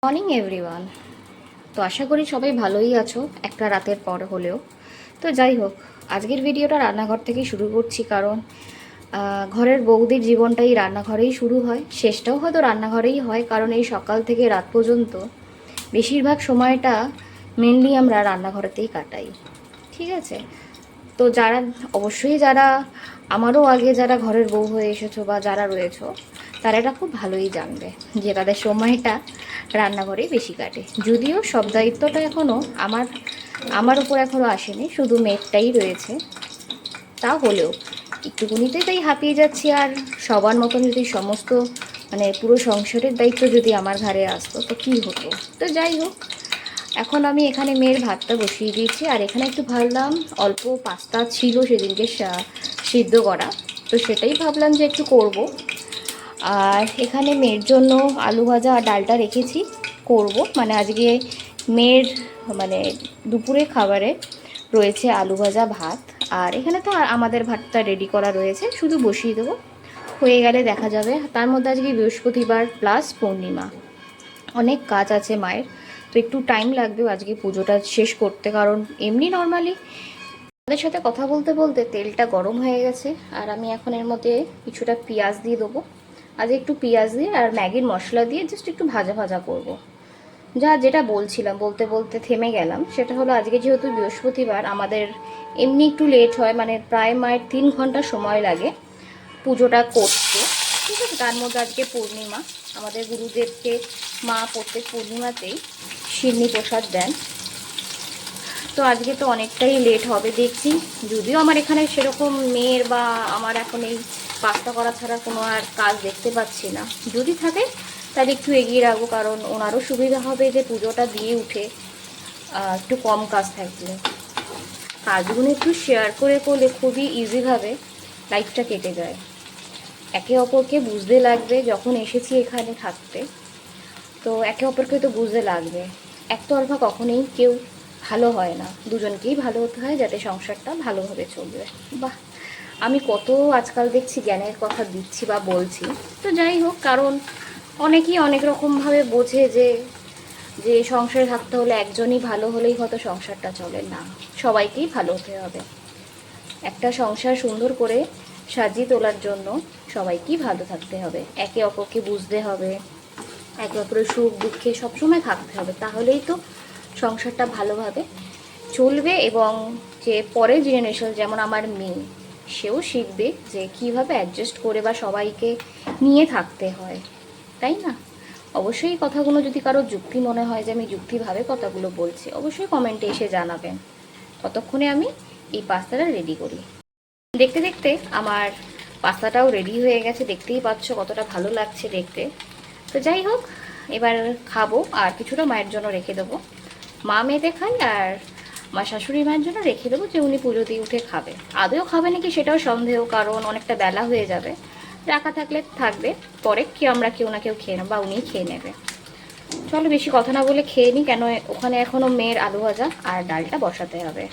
Morning everyone. তো আশা করি সবাই ভালোই আছো একটা রাতের পর হলেও। তো যাই হোক, আজকের ভিডিওটা রান্নাঘর থেকেই শুরু করছি, কারণ ঘরের বৌদির জীবনটাই রান্নাঘরেই শুরু হয়, শেষটাও হয়তো রান্নাঘরেই হয়, কারণ এই সকাল থেকে রাত পর্যন্ত বেশিরভাগ সময়টা মেনলি আমরা রান্নাঘরেতেই কাটাই। ঠিক আছে, তো যারা আমারও আগে যারা ঘরের বউ হয়ে এসেছো বা যারা রয়েছো, তারা এটা খুব ভালোই জানবে যে তাদের সময়টা রান্নাঘরেই বেশি কাটে। যদিও সব দায়িত্বটা এখনও আমার উপর এখনও আসেনি, শুধু মেয়েটাই রয়েছে। তা হলেও একটুকুনিতেই তাই হাঁপিয়ে যাচ্ছি। আর সবার মতন যদি সমস্ত পুরো সংসারের দায়িত্ব যদি আমার ঘাড়ে আসতো তো কী হতো। তো যাই হোক, এখন আমি এখানে মেয়ের ভাতটা বসিয়ে দিয়েছি, আর এখানে একটু ভাবলাম অল্প পাস্তা ছিল সেদিনকে সিদ্ধ করা, তো সেটাই ভাবলাম যে একটু করব। আর এখানে মেয়ের জন্য আলু ভাজা আর ডালটা রেখেছি, করব আজকে মেয়ের দুপুরে খাবারে রয়েছে আলু ভাজা ভাত। আর এখানে তো আমাদের ভাতটা রেডি করা রয়েছে, শুধু বসিয়ে দেবো, হয়ে গেলে দেখা যাবে। তার মধ্যে আজকে বৃহস্পতিবার প্লাস পূর্ণিমা, অনেক কাজ আছে মায়ের, তো একটু টাইম লাগবে আজকে পুজোটা শেষ করতে। কারণ এমনি নর্মালি তাদের সাথে কথা বলতে বলতে তেলটা গরম হয়ে গেছে, আর আমি এখন এর মধ্যে কিছুটা পেঁয়াজ দিয়ে দেবো। আজ একটু পেঁয়াজ দিয়ে আর ম্যাগির মশলা দিয়ে জাস্ট একটু ভাজা ভাজা করব। যেটা বলছিলাম, বলতে বলতে থেমে গেলাম, সেটা হলো আজকে যেহেতু বৃহস্পতিবার আমাদের এমনি একটু লেট হয়, প্রায় মায়ের 3 ঘন্টা সময় লাগে পুজোটা করতে। ঠিক আছে, তার মধ্যে আজকে পূর্ণিমা, আমাদের গুরুদেবকে মা প্রত্যেক পূর্ণিমাতেই শিরনি প্রসাদ দেন। তো আজকে তো অনেকটাই লেট হবে দেখছি, যদিও আমার এখানে সেরকম মেয়ের বা আমার এখন এই পাস্তা করা ছাড়া কোনো আর কাজ দেখতে পাচ্ছি না। যদি থাকে তাহলে একটু এগিয়ে রাখবো, কারণ ওনারও সুবিধা হবে যে পুজোটা দিয়ে উঠে একটু কম কাজ থাকলে কাজগুলো একটু শেয়ার করে করলে খুবই ইজিভাবে লাইফটা কেটে যায়। একে অপরকে বুঝতে লাগবে, যখন এসেছি এখানে থাকতে তো একে অপরকে তো বুঝতে লাগবে। একতরফা কখনোই কেউ ভালো হয় না, দুজনকেই ভালো হতে হয় যাতে সংসারটা ভালোভাবে চলবে। বাহ, আমি কত আজকাল দেখছি জ্ঞানের কথা দিচ্ছি বা বলছি। তো যাই হোক, কারণ অনেকেই অনেক রকমভাবে বোঝে যে যে সংসারে থাকতে হলে একজনই ভালো হলেই হয়তো সংসারটা চলে না, সবাইকেই ভালো হতে হবে। একটা সংসার সুন্দর করে সাজিয়ে তোলার জন্য সবাইকেই ভালো থাকতে হবে, একে অপরকে বুঝতে হবে, একে অপরের সুখ দুঃখে সবসময় থাকতে হবে, তাহলেই তো সংসারটা ভালোভাবে চলবে। এবং যে পরের জেনারেশন, যেমন আমার মেয়ে, সেও শিখবে যে কীভাবে অ্যাডজাস্ট করে বা সবাইকে নিয়ে থাকতে হয়, তাই না? অবশ্যই কথাগুলো যদি কারো যুক্তি মনে হয় যে আমি যুক্তিভাবে কথাগুলো বলছি, অবশ্যই কমেন্টে এসে জানাবেন। ততক্ষণে আমি এই পাস্তাটা রেডি করি। দেখতে দেখতে আমার পাস্তাটাও রেডি হয়ে গেছে, দেখতেই পাচ্ছ কতটা ভালো লাগছে দেখতে। তো যাই হোক, এবার খাবো, আর কিছুটা মায়ের জন্য রেখে দেবো। মা মেয়েতে খাই, আর আমার শাশুড়ি মায়ের জন্য রেখে দেবো, যে উনি পুজো দিয়ে উঠে খাবে। আদৌ খাবে নাকি সেটাও সন্দেহ, কারণ অনেকটা বেলা হয়ে যাবে। রাখা থাকলে থাকবে, পরে আমরা কেউ না কেউ খেয়ে নেব বা উনিই খেয়ে নেবে। চলো বেশি কথা না বলে খেয়ে নিই, কেন ওখানে এখনও মেয়ের আলু ভাজা আর ডালটা বসাতে হবে।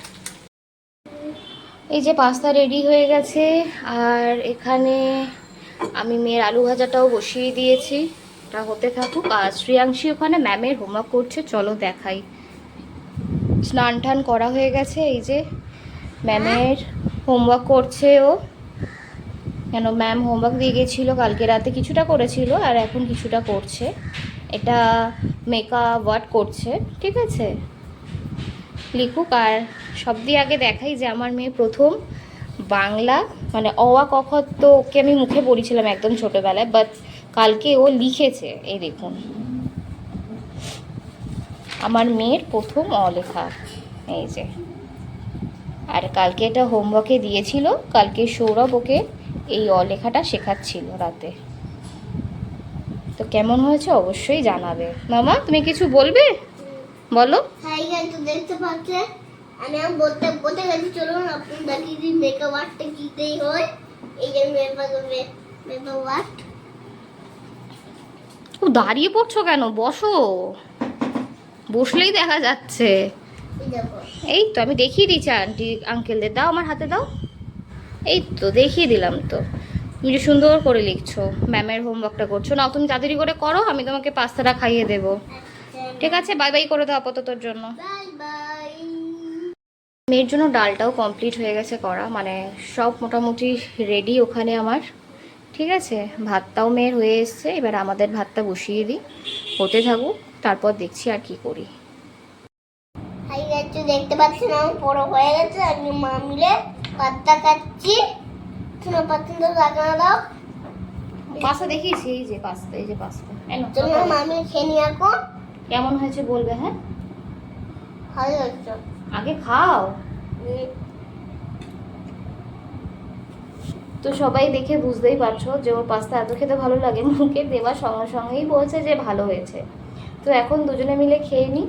এই যে পাস্তা রেডি হয়ে গেছে, আর এখানে আমি মেয়ের আলু ভাজাটাও বসিয়ে দিয়েছি, ওটা হতে থাকুক। আর শ্রেয়াংশী ওখানে ম্যামের হোমওয়ার্ক করছে, চলো দেখাই। স্নান টান করা হয়ে গেছে, এই যে ম্যামের হোমওয়ার্ক করছে ও। কেন, ম্যাম হোমওয়ার্ক দিয়ে গেছিলো, কালকে রাতে কিছুটা করেছিল আর এখন কিছুটা করছে। এটা মেকআপ ওয়ার্ড করছে, ঠিক আছে, লিখুক। আর সব দিয়ে আগে দেখাই যে আমার মেয়ে প্রথম বাংলা অ আ ক খ তো ওকে আমি মুখে পড়িয়েছিলাম একদম ছোটোবেলায়, বাট কালকে ও লিখেছে। এই দেখুন, আমার মেয়ের প্রথম অ লেখা, এই যে। আর কালকে এটা হোমওয়ার্কে দিয়েছিল, কালকে সৌরভ ওকে এই অ লেখাটা শেখাচ্ছিল রাতে। তো কেমন হয়েছে অবশ্যই জানাবে। মামা, তুমি কিছু বলবে, বলো। হ্যাঁ, তো দেখতে পাচ্ছেন আমি বলতে বলতে গেছি, চলুন আপনি দেখিয়ে দিই মেকআপ আর্টটা কিতেই হয়। এই যে মেকআপ আর্ট। ও, দাঁড়িয়ে পড়ছো কেন, বসো। বসলেই দেখা যাচ্ছে। এই তো আমি দেখিয়ে দিচ্ছি আন্টি আঙ্কেলদের, দাও আমার হাতে দাও। এই তো দেখিয়ে দিলাম। তো তুমি যে সুন্দর করে লিখছো, ম্যামের হোমওয়ার্কটা করছো, নাও তুমি তাড়াতাড়ি করে করো, আমি তোমাকে পাস্তাটা খাইয়ে দেবো। ঠিক আছে, বাই বাই করে দাও আপাততর জন্য। Bye bye. মেয়ের জন্য ডালটাও কমপ্লিট হয়ে গেছে করা, মানে সব মোটামুটি রেডি ওখানে আমার। ঠিক আছে, ভাতটাও মেয়ের হয়ে এসছে, এবার আমাদের ভাতটা বসিয়ে দিই, হতে থাকুক, তারপর দেখছি আর কি করি। হাই গাইস, দেখতে পাচ্ছেন আমার বড় হয়ে গেছে। আমি মা মিলে পাত্তা কাটছি। শোনো পাত্তা লাগানো দাও। পাস্তা দেখিয়েছি, এই যে পাস্তা, এই যে পাস্তা। তুমি মামি খেয়ে নিয়ে এখন। কেমন হয়েছে বলবে? হ্যাঁ, ভালো হচ্ছে। আগে খাও। তো সবাই দেখে বুঝতেই পারছো যে ওর পাস্তা এত খেতে ভালো লাগে, মুখে দেওয়ার সঙ্গে সঙ্গেই বলছে যে ভালো হয়েছে। তো এখন দুজনে মিলে খেয়ে নিই,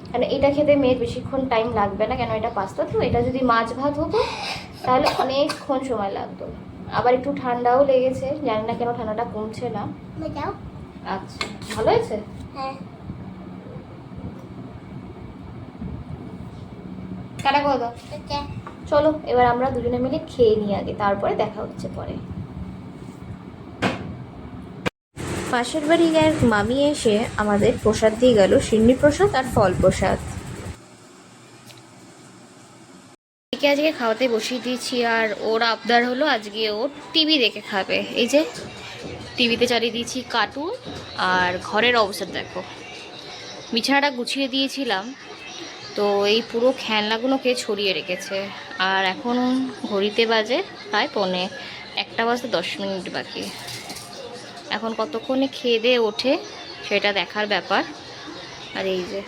কারণ এটা খেতে মেয়ের বেশিক্ষণ টাইম লাগবে না, কেন এটা পাস্তা তো। এটা যদি মাছ ভাত হতো তাহলে অনেকক্ষণ সময় লাগতো। আবার একটু ঠান্ডাও লেগেছে, জানি না কেন ঠান্ডাটা কমছে না। যাও। আচ্ছা, ভালো হয়েছে। হ্যাঁ। কাটা করে দাও। আচ্ছা। চলো এবার আমরা দুজনে মিলে খেয়ে নিই আগে, তারপরে দেখা হচ্ছে পরে। পাশের বাড়ি এক মামি এসে আমাদের প্রসাদ দিয়ে গেল, সিন্নি প্রসাদ আর ফল প্রসাদ। একে আজকে খাওয়াতে বসিয়ে দিয়েছি, আর ওর আবদার হলো আজকে ও টিভি দেখে খাবে। এই যে টিভিতে চালিয়ে দিয়েছি কার্টুন, আর ঘরের অবস্থা দেখো, বিছানাটা গুছিয়ে দিয়েছিলাম তো এই পুরো খেলনাগুলোকে ছড়িয়ে রেখেছে। আর এখন ঘড়িতে বাজে প্রায় 1:10 বাকি। এখন কতক্ষণে খেয়ে দিয়ে ওঠে সেটা দেখার ব্যাপার। আর এই যে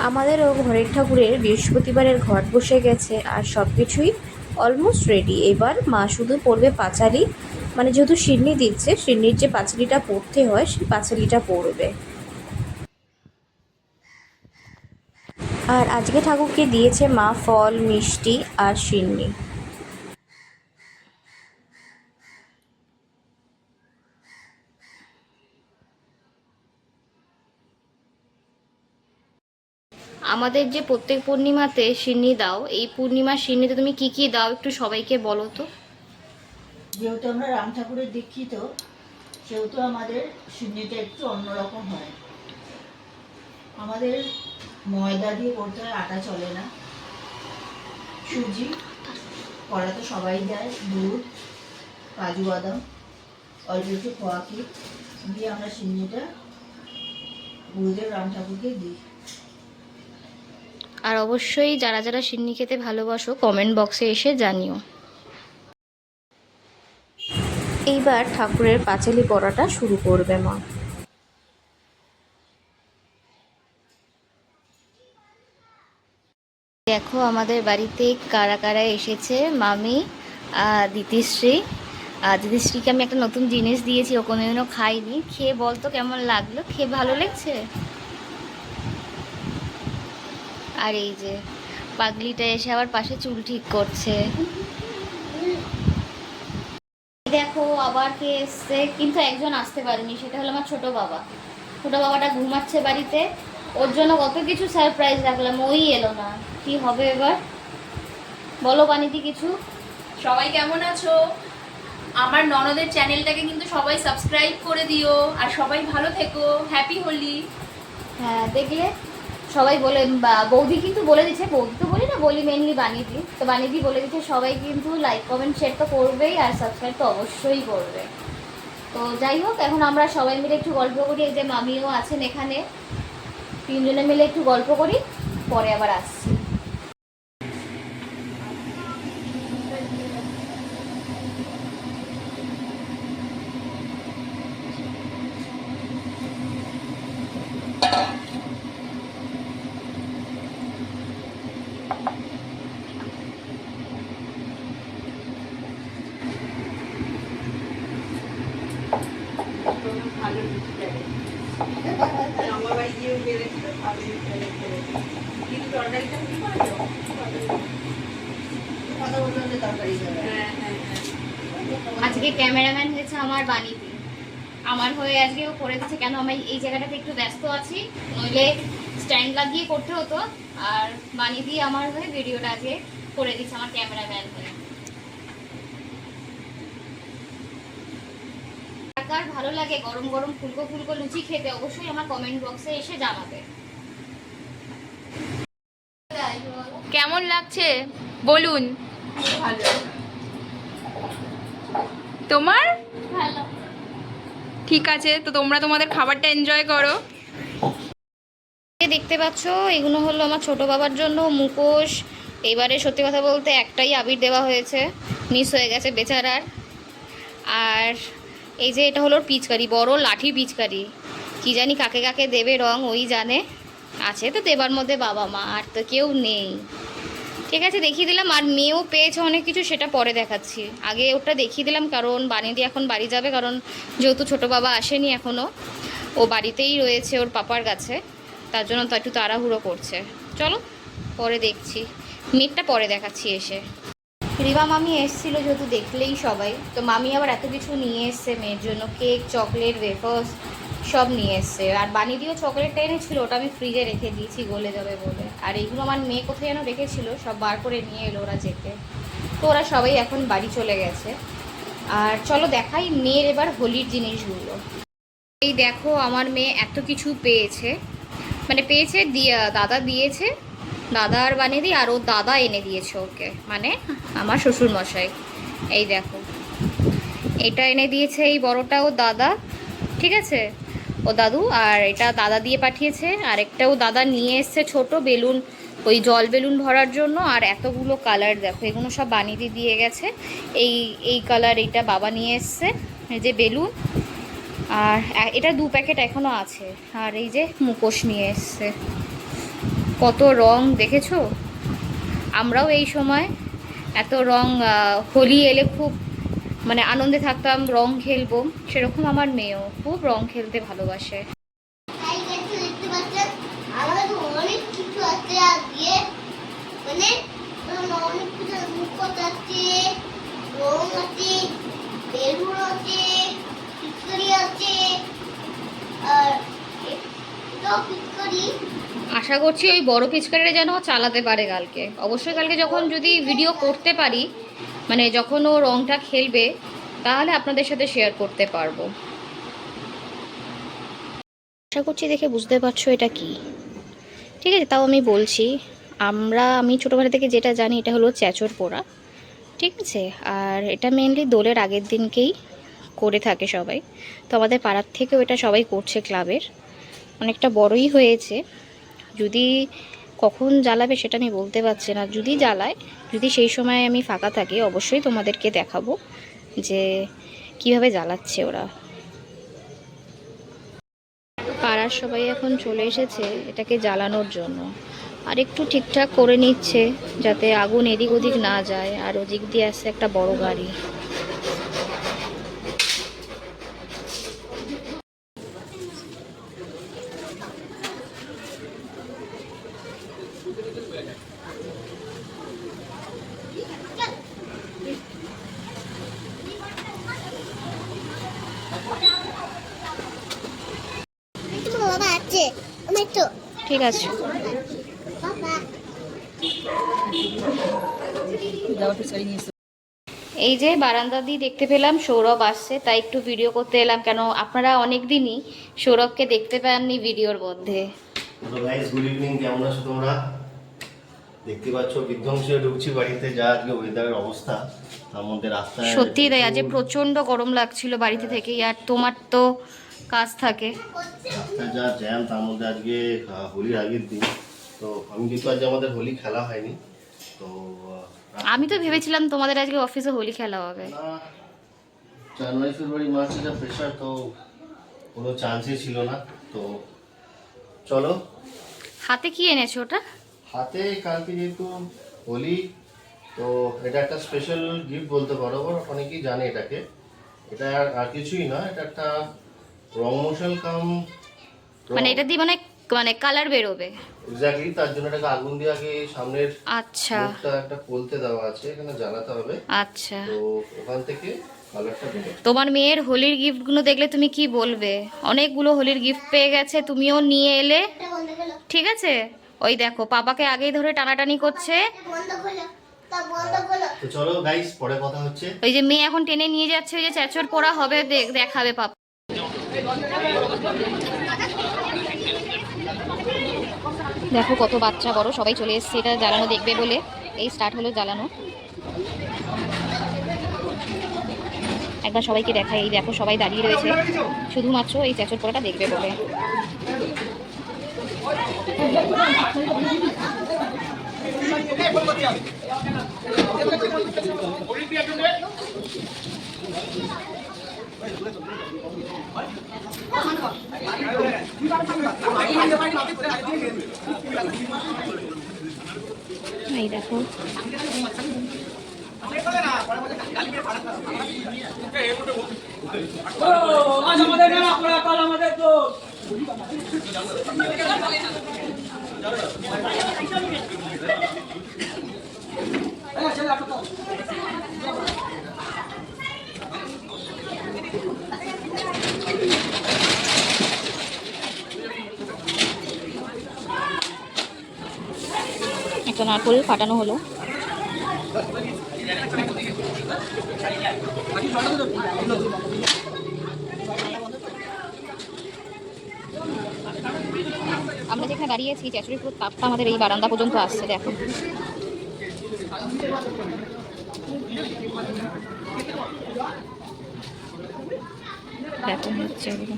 আমাদেরও ঘরের ঠাকুরের বৃহস্পতিবারের ঘট বসে গেছে, আর সব কিছুই অলমোস্ট রেডি। এবার মা শুধু পড়বে পাঁচালি, মানে যেহেতু সিন্নি দিচ্ছে, সিন্নির যে পাঁচালিটা পড়তে হয় সেই পাঁচালিটা পড়বে। আর আজকে ঠাকুরকে দিয়েছে মা ফল, মিষ্টি আর সিন্নি। আমাদের যে প্রত্যেক পূর্ণিমাতে সিন্নি দাও, এই পূর্ণিমার সিন্নিতে তুমি কি কি দাও একটু সবাইকে বলো তো। যেহেতু আমরা রাম ঠাকুরের দীক্ষিত, সেহেতু আমাদের সিন্নিটা একটু অন্যরকম হয়। আমাদের ময়দা দিয়ে করতে হয়, আটা চলে না। সুজি করা তো সবাই দেয়, দুধ, কাজু বাদাম, অল্প একটু খোয়া ক্ষীর দিয়ে আমরা সিন্নিটা গুরুদেব রাম ঠাকুরকে দিই। আর অবশ্যই যারা যারা সিন্নি খেতে ভালোবাসো কমেন্ট বক্সে এসে জানিও। এইবার ঠাকুরের পাঁচালি পড়াটা শুরু করবে মা। দেখো আমাদের বাড়িতে কারা কারা এসেছে। মামি, দিতিশ্রী। দিতিশ্রীকে আমি একটা নতুন জিনিস দিয়েছি, ও কোনোদিনও খাইনি। খেয়ে বলতো কেমন লাগলো, খেয়ে ভালো লাগছে। আর এই যে পাগলিটা এসে আবার পাশে চুল ঠিক করছে। দেখো আবার কে এসছে, কিন্তু একজন আসতে পারেনি, সেটা হলো আমার ছোট বাবা। ছোট বাবাটা ঘুমাচ্ছে বাড়িতে, ওর জন্য কত কিছু সারপ্রাইজ রাখলাম, ওই এলো না। কি হবে এবার বলো বানিতি কিছু। সবাই কেমন আছো? আমার ননদের চ্যানেলটাকে কিন্তু সবাই সাবস্ক্রাইব করে দিও, আর সবাই ভালো থেকো। হ্যাপি হোলি। হ্যাঁ দেখলে সবাই বলে, বৌদি কিন্তু বলে দিচ্ছে, বৌদি তো বলি না, বলি মেনলি বানিদি, তো বানিদি বলে দিচ্ছে সবাই কিন্তু লাইক কমেন্ট শেয়ার তো করবেই, আর সাবস্ক্রাইব তো অবশ্যই করবে। তো যাই হোক, এখন আমরা সবাই মিলে একটু গল্প করি। এই যে মামিও আছেন এখানে, তিনজনে মিলে একটু গল্প করি, পরে আবার আসছি। আজকে ক্যামেরাম্যান হয়েছে আমার বানিদি। আমার হয়ে আজকেও করে দিচ্ছে। কেন আমি এই জায়গাটাতে একটু ব্যস্ত আছি, নইলে স্ট্যান্ড লাগিয়ে করতে হতো। আর বানিয়ে দিয়ে আমার হয়ে ভিডিওটা আজকে করে দিচ্ছে আমার ক্যামেরাম্যান হয়ে। কার ভালো লাগে গরম গরম ফুলকো ফুলকো লুচি খেতে, অবশ্যই আমার কমেন্ট বক্সে এসে জানাবে। কেমন লাগছে বলুন। তোমার ভালো। ঠিক আছে, তো তোমরা তোমাদের খাবারটা এনজয় করো। দেখতে পাচ্ছ এগুলো হলো আমার ছোট বাবার জন্য মুখোশ। এবারে সত্যি কথা বলতে একটাই আবির দেওয়া হয়েছে, মিস হয়ে গেছে বেচারার। আর এই যে এটা হলো পিচকারি, বড় লাঠি পিচকারি, কি জানি কাকে কাকে দেবে রং ওই জানে। আছে তো দেবার মধ্যে বাবা মা, আর তো কেউ নেই। ঠিক আছে, দেখিয়ে দিলাম। আর মেয়েও পেয়েছে অনেক কিছু, সেটা পরে দেখাচ্ছি। আগে ওটা দেখিয়ে দিলাম কারণ বানিয়ে এখন বাড়ি যাবে, কারণ যেহেতু ছোটো বাবা আসেনি এখনও, ও বাড়িতেই রয়েছে ওর পাপার কাছে, তার জন্য তো একটু তাড়াহুড়ো করছে। চলো পরে দেখছি, মেয়েটা পরে দেখাচ্ছি এসে। রিবা মামি এসেছিলো যেহেতু দেখলেই সবাই, তো মামি আবার এত কিছু নিয়ে এসছে মেয়ের জন্য, কেক, চকলেট, ওয়েফার্স সব নিয়ে এসছে। আর বানিয়ে দিয়েও চকলেটটা এনেছিল, ওটা আমি ফ্রিজে রেখে দিয়েছি গলে যাবে বলে। আর এইগুলো আমার মেয়ে কোথায় যেন রেখেছিল, সব বার করে নিয়ে এলো ওরা যেতে। তো ওরা সবাই এখন বাড়ি চলে গেছে। আর চলো দেখাই মেয়ের এবার হোলির জিনিসগুলো। এই দেখো আমার মেয়ে এত কিছু পেয়েছে, মানে পেয়েছে দাদা দিয়েছে, দাদা আর বানিয়ে দিই, আর ও দাদা এনে দিয়েছে ওকে, মানে আমার শ্বশুরমশাই। এই দেখো এটা এনে দিয়েছে, এই বড়টা ও দাদা, ঠিক আছে, ও দাদু। আর এটা দাদা দিয়ে পাঠিয়েছে। আর একটাও দাদা নিয়ে এসছে ছোট বেলুন, ওই জল বেলুন ভরার জন্য। আর এতগুলো কালার দেখো, এগুলো সব বানিয়ে দিয়ে গেছে। এই কালার এইটা বাবা নিয়ে এসছে, এই যে বেলুন। আর এটা 2 প্যাকেট এখনও আছে। আর এই যে মুখোশ নিয়ে এসছে, কত রং দেখেছো। আমরাও এই সময় এত রং, হোলি এলে খুব মানে আনন্দে থাকতাম, রং খেলবো, সেরকম আমার মেয়েও খুব রং খেলতে ভালোবাসে। তাই দেখতে দেখতে পাচ্ছেন আমাদের তো অনেক কিছু আছে আজকে, মানে অনেক কিছু মুখোশ আছে, রং আছে, বেলুন আছে, পিচকারি আছে। আর এটা পিচকারি আশা করছি ওই বড় পিচকারিটা যেন ও চালাতে পারে কালকে। অবশ্যই কালকে যখন যদি ভিডিও করতে পারি, মানে যখন ও রংটা খেলবে, তাহলে আপনাদের সাথে শেয়ার করতে পারবো। আশা করছি দেখে বুঝতে পারছো এটা কি। ঠিক আছে, তাও আমি বলছি, আমি ছোটোবেলা থেকে যেটা জানি এটা হলো চ্যাচর পোড়া, ঠিক আছে। আর এটা মেনলি দোলের আগের দিনকেই করে থাকে সবাই। তো আমাদের পাড়ার থেকেও এটা সবাই করছে, ক্লাবের অনেকটা বড়ই হয়েছে। যদি কখন জ্বালাবে সেটা আমি বলতে পারছি না, যদি জ্বালায়, যদি সেই সময় আমি ফাঁকা থাকি, অবশ্যই তোমাদেরকে দেখাবো যে কিভাবে জ্বালাচ্ছে ওরা। পাড়ার সবাই এখন চলে এসেছে এটাকে জ্বালানোর জন্য, আর একটু ঠিকঠাক করে নিচ্ছে যাতে আগুন এদিক ওদিক না যায়। আর ওদিক দিয়ে আসছে একটা বড় গাড়ি। বাবা আছে আমার তো ঠিক আছে, বাবা এই যে বারান্দা দিয়ে দেখতে পেলাম সৌরভ আসছে, তাই একটু ভিডিও করতে এলাম। কেন আপনারা অনেক দিনই সৌরভকে দেখতে পাননি ভিডিওর মধ্যে। Hello guys, good evening. কেমন আছো তোমরা? দেখতে পাচ্ছ বিধ্বংসে ঢুকছি বাড়িতে, যা আজকে ওয়েদারের অবস্থা, তার মধ্যে রাস্তায় সত্যি তাই, আজ প্রচন্ড গরম লাগছিল বাড়িতে থেকেই। আর তোমার তো কাজ থাকে। রাস্তায় যা জ্যাম, তার মধ্যে আজকে হোলির আগের দিন। তো আমি কিন্তু আজ আমাদের হোলি খেলা হয়নি। তো আমি তো ভেবেছিলাম তোমাদের আজকে অফিসে হোলি খেলা হবে। না, জানুয়ারি ফেব্রুয়ারি মার্চ এটা প্রেশার, তো কোনো চান্সই ছিল না। তো চলো। হাতে কি এনেছো ওটা? হাতে কালকে যেহেতু হোলি, তো এটা একটা স্পেশাল গিফট বলতে পারো, অনেকেই জানে এটাকে। এটা আর কিছুই না, এটা একটা রং মশাল কাম, মানে এটা দিয়ে মানে মানে কালার বেরোবে? এক্স্যাক্টলি, তার জন্য এটাকে আগুন দিয়ে আগে সামনের আচ্ছা মুখটা একটা খুলতে দেওয়া আছে, এখানে জ্বালাতে হবে। আচ্ছা। তো ওখান থেকে কালারটা দেখো। তোমার মেয়ের হোলির গিফটগুলো দেখলে তুমি কি বলবে? অনেকগুলো হোলির গিফট পেয়ে গেছে, তুমিও নিয়ে এলে। এটা বন্ধ করো, ঠিক আছে, ওই দেখো পাপাকে আগেই ধরে টানাটানি করছে। বন্ধ করো, তা বন্ধ করো। তো চলো গাইস, পরে কথা হচ্ছে। ওই যে মেয়ে এখন টেনে নিয়ে যাচ্ছে, ওই যে চ্যাচর পড়া হবে, দেখাবে পাপা। দেখো কত বাচ্চা বড় সবাই চলে এসছে এটা জ্বালানো দেখবে বলে। এই স্টার্ট হলো জ্বালানো। একবার সবাইকে দেখাই, এই দেখো সবাই দাঁড়িয়ে রয়েছে শুধুমাত্র এই চ্যাচর পড়াটা দেখবে বলে। এই দেখো একটা নারকোল ফাটানো হলো। আমরা যেখানে দাঁড়িয়ে আছি চ্যাচুরির পুরো তাপটা আমাদের এই বারান্দা পর্যন্ত আসছে। দেখো দেখো হচ্ছে এগুলো।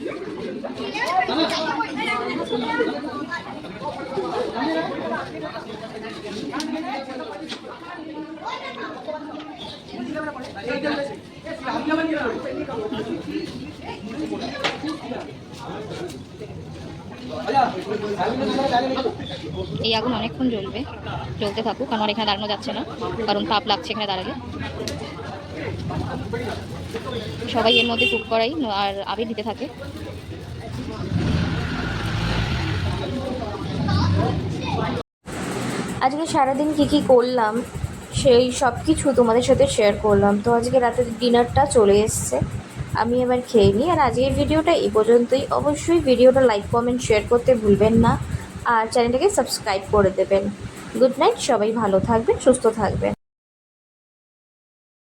এই আগুন অনেকক্ষণ জ্বলবে, জ্বলতে থাকুক, কারণ এখানে দাঁড়ানো যাচ্ছে না, কারণ তাপ লাগছে এখানে দাঁড়ালে। সবাই এর মধ্যে কুক করাই আর আবির দিতে থাকে। আজকে সারাদিন কি করলাম সেই সব কিছু তোমাদের সাথে শেয়ার করলাম। তো আজকে রাতের ডিনারটা চলে এসছে, আমি এবার খেয়ে নিই। আর আজকের ভিডিওটা এই পর্যন্তই। অবশ্যই ভিডিওটা লাইক কমেন্ট শেয়ার করতে ভুলবেন না, আর চ্যানেলটাকে সাবস্ক্রাইব করে দেবেন। গুড নাইট, সবাই ভালো থাকবেন, সুস্থ থাকবেন।